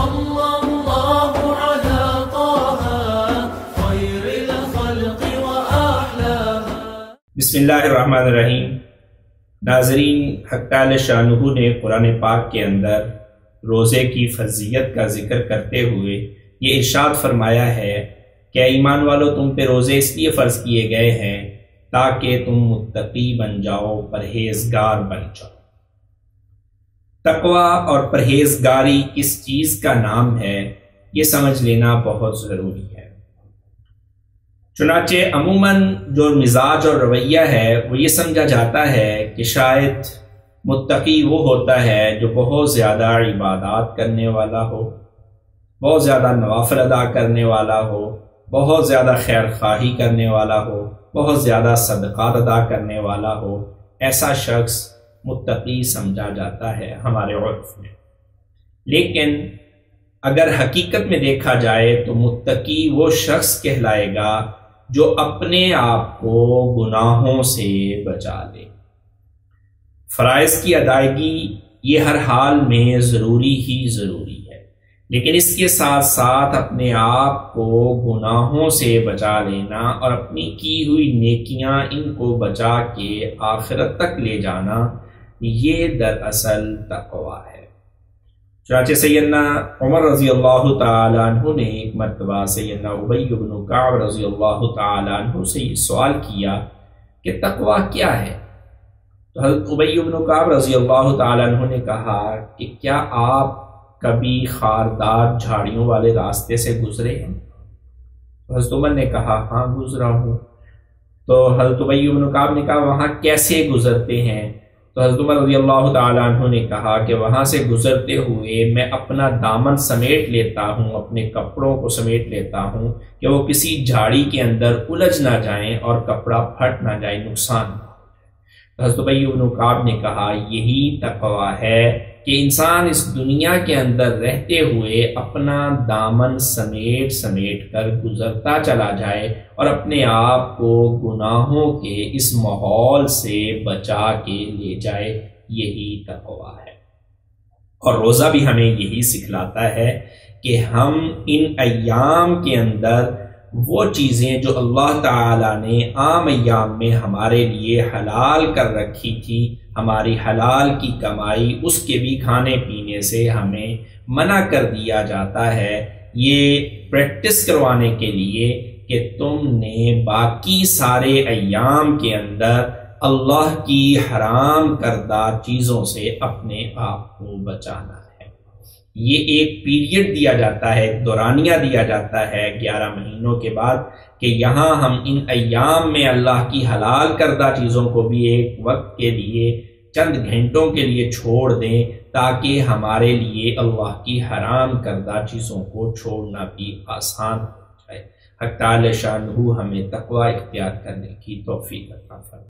صلى الله على طه خير الخلق وأحلاها۔ بسم اللہ الرحمن الرحیم۔ ناظرین، حق تعالی شانہ نے قرآن پاک کے اندر روزے کی فضیلت کا ذکر کرتے ہوئے یہ ارشاد فرمایا ہے کہ ایمان والو، تم پہ روزے اس لیے فرض کیے گئے ہیں تاکہ تم متقی بن جاؤ، پرہیزگار بن جاؤ۔ تقوی اور پرہیزگاری کس چیز کا نام ہے، یہ سمجھ لینا بہت ضروری ہے۔ چنانچہ عموماً جو مزاج اور رویہ ہے وہ یہ سمجھا جاتا ہے کہ شاید متقی وہ ہوتا ہے جو بہت زیادہ عبادات کرنے والا ہو، بہت زیادہ نوافل ادا کرنے والا ہو، بہت زیادہ خیر خواہی کرنے والا ہو، بہت زیادہ صدقات ادا کرنے والا ہو۔ ایسا شخص متقی سمجھا جاتا ہے ہمارے عرف میں۔ لیکن اگر حقیقت میں دیکھا جائے تو متقی وہ شخص کہلائے گا جو اپنے آپ کو گناہوں سے بچا لے۔ فرائض کی ادائیگی یہ ہر حال میں ضروری ہی ضروری ہے، لیکن اس کے ساتھ ساتھ اپنے آپ کو گناہوں سے بچا لینا اور اپنی کی ہوئی نیکیاں ان کو بچا کے آخرت تک لے جانا، یہ دراصل تقوی ہے۔ چنانچہ سیدنا عمر رضی اللہ تعالیٰ عنہ نے ایک مرتبہ سیدنا ابی بن کعب رضی اللہ تعالیٰ عنہ سے یہ سوال کیا کہ تقوی کیا ہے؟ تو حضرت ابی بن کعب رضی اللہ تعالیٰ عنہ نے کہا کہ کیا آپ کبھی خاردار جھاڑیوں والے راستے سے گزرے ہیں؟ تو حضرت عمر نے کہا ہاں گزرا ہوں۔ تو حضرت ابی بن کعب نے کہا وہاں کیسے گزرتے ہیں؟ تو حضرت عمر رضی اللہ تعالیٰ عنہ نے کہا کہ وہاں سے گزرتے ہوئے میں اپنا دامن سمیٹ لیتا ہوں، اپنے کپڑوں کو سمیٹ لیتا ہوں کہ وہ کسی جھاڑی کے اندر الجھ نہ جائیں اور کپڑا پھٹ نہ جائے، نقصان نہ ہو۔ حضرت ابی بن کعب نے کہا یہی تقوی ہے کہ انسان اس دنیا کے اندر رہتے ہوئے اپنا دامن سمیٹ سمیٹ کر گزرتا چلا جائے اور اپنے آپ کو گناہوں کے اس ماحول سے بچا کے لے جائے، یہی تقوی ہے۔ اور روزہ بھی ہمیں یہی سکھلاتا ہے کہ ہم ان ایام کے اندر وہ چیزیں جو اللہ تعالیٰ نے عام ایام میں ہمارے لیے حلال کر رکھی تھی، ہماری حلال کی کمائی، اس کے بھی کھانے پینے سے ہمیں منع کر دیا جاتا ہے، یہ پریکٹس کروانے کے لیے کہ تم نے باقی سارے ایام کے اندر اللہ کی حرام کردہ چیزوں سے اپنے آپ کو بچانا ہے۔ یہ ایک پیریڈ دیا جاتا ہے، ایک دورانیہ دیا جاتا ہے 11 مہینوں کے بعد کہ یہاں ہم ان ایام میں اللہ کی حلال کردہ چیزوں کو بھی ایک وقت کے لیے، چند گھنٹوں کے لیے چھوڑ دیں تاکہ ہمارے لیے اللہ کی حرام کردہ چیزوں کو چھوڑنا بھی آسان ہو جائے۔ حق تعالی شانہ ہمیں تقوی اختیار کرنے کی توفیق عطا فرمائے۔